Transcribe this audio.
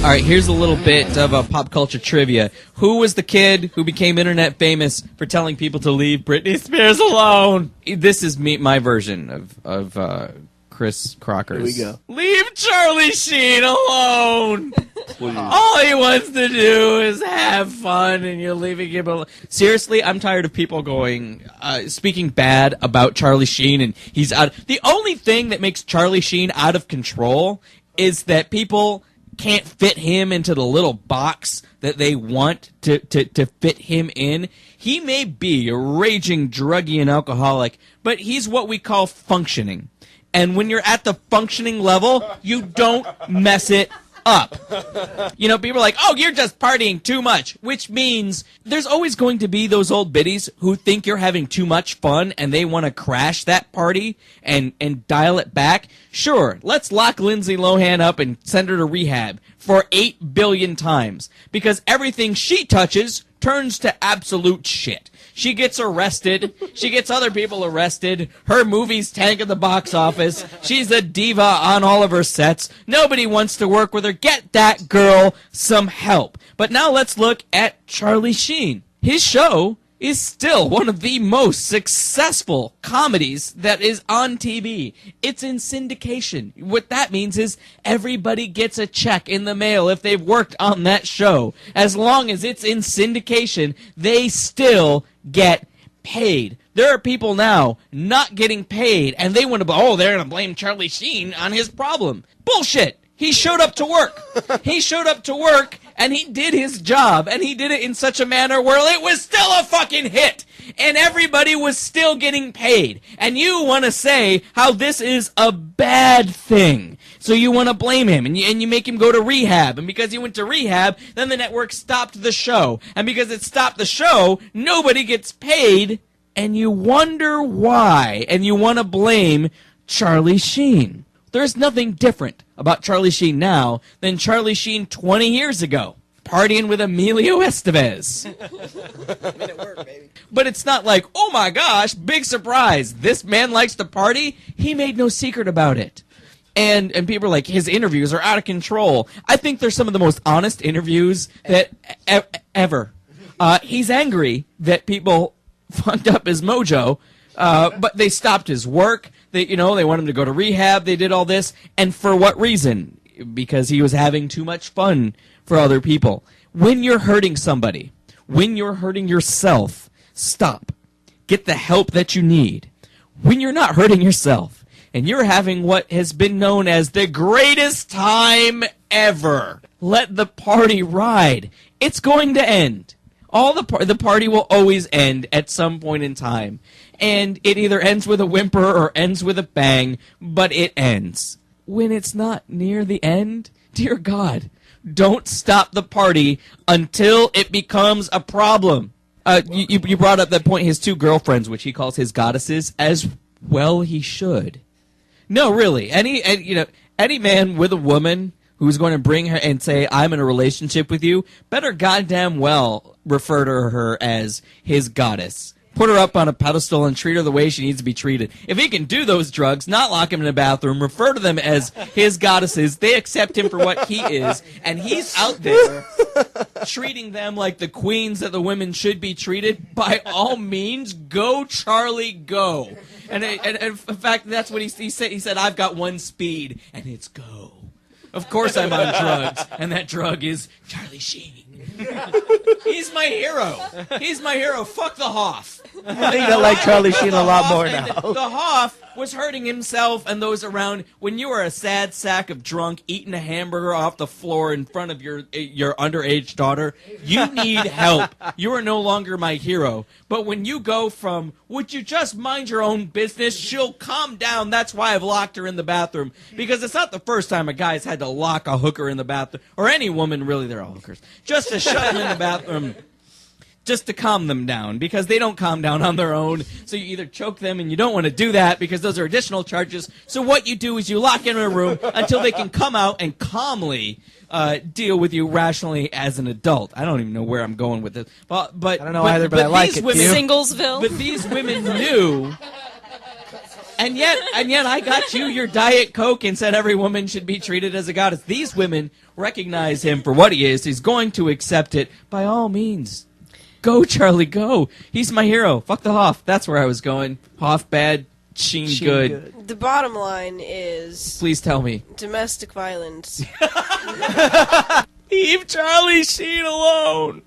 All right, here's a little bit of pop culture trivia. Who was the kid who became internet famous for telling people to leave Britney Spears alone? This is my version of Chris Crocker's. Here we go. Leave Charlie Sheen alone. All he wants to do is have fun, and you're leaving him alone. Seriously, I'm tired of people speaking bad about Charlie Sheen, and he's out. The only thing that makes Charlie Sheen out of control is that people can't fit him into the little box that they want to fit him in. He may be a raging druggie and alcoholic, but he's what we call functioning. And when you're at the functioning level, you don't mess it up. You know, people are like, oh, you're just partying too much, which means there's always going to be those old biddies who think you're having too much fun and they want to crash that party and dial it back. Sure, let's lock Lindsay Lohan up and send her to rehab for 8 billion times, because everything she touches turns to absolute shit. She gets arrested. She gets other people arrested. Her movies tank at the box office. She's a diva on all of her sets. Nobody wants to work with her. Get that girl some help. But now let's look at Charlie Sheen. His show is still one of the most successful comedies that is on TV. It's in syndication. What that means is everybody gets a check in the mail if they've worked on that show. As long as it's in syndication, they still get paid. There are people now not getting paid, and they want to, they're going to blame Charlie Sheen on his problem. Bullshit. He showed up to work. He showed up to work, and he did his job, and he did it in such a manner where it was still a fucking hit, and everybody was still getting paid. And you want to say how this is a bad thing. So you want to blame him, and you make him go to rehab. And because he went to rehab, then the network stopped the show. And because it stopped the show, nobody gets paid, and you wonder why. And you want to blame Charlie Sheen. There's nothing different about Charlie Sheen now than Charlie Sheen 20 years ago, partying with Emilio Estevez. It worked, baby. But it's not like, oh my gosh, big surprise, this man likes to party. He made no secret about it. And people are like, his interviews are out of control. I think they're some of the most honest interviews that ever. He's angry that people fucked up his mojo, but they stopped his work. They want him to go to rehab. They did all this. And for what reason? Because he was having too much fun for other people. When you're hurting somebody, when you're hurting yourself, stop. Get the help that you need. When you're not hurting yourself, and you're having what has been known as the greatest time ever, let the party ride. It's going to end. The party will always end at some point in time. And it either ends with a whimper or ends with a bang, but it ends. When it's not near the end, dear God, don't stop the party until it becomes a problem. You brought up that point, his 2 girlfriends, which he calls his goddesses, as well he should. No, really. Any man with a woman who's going to bring her and say, I'm in a relationship with you, better goddamn well refer to her as his goddess. Put her up on a pedestal and treat her the way she needs to be treated. If he can do those drugs, not lock him in a bathroom, refer to them as his goddesses, they accept him for what he is, and he's out there treating them like the queens that the women should be treated, by all means, go, Charlie, go. And in fact, that's what he said. He said, I've got one speed, and it's go. Of course I'm on drugs, and that drug is Charlie Sheen. He's my hero. He's my hero. Fuck the Hoff. I think I like Charlie Sheen a lot more now. The Hoff was hurting himself and those around. When you are a sad sack of drunk eating a hamburger off the floor in front of your underage daughter, you need help. You are no longer my hero. But when you go from, would you just mind your own business? She'll calm down. That's why I've locked her in the bathroom. Because it's not the first time a guy's had to lock a hooker in the bathroom. Or any woman, really, they're all hookers. Just to shut them in the bathroom. Just to calm them down, because they don't calm down on their own. So you either choke them, and you don't want to do that because those are additional charges. So what you do is you lock in a room until they can come out and calmly deal with you rationally as an adult. I don't even know where I'm going with this. But I don't know either, but I like it, women, Singlesville. But these women knew And yet I got you your Diet Coke and said every woman should be treated as a goddess. These women recognize him for what he is. He's going to accept it by all means. Go, Charlie, go. He's my hero. Fuck the Hoff. That's where I was going. Hoff bad, Sheen good. The bottom line is... Please tell me. Domestic violence. Leave Charlie Sheen alone.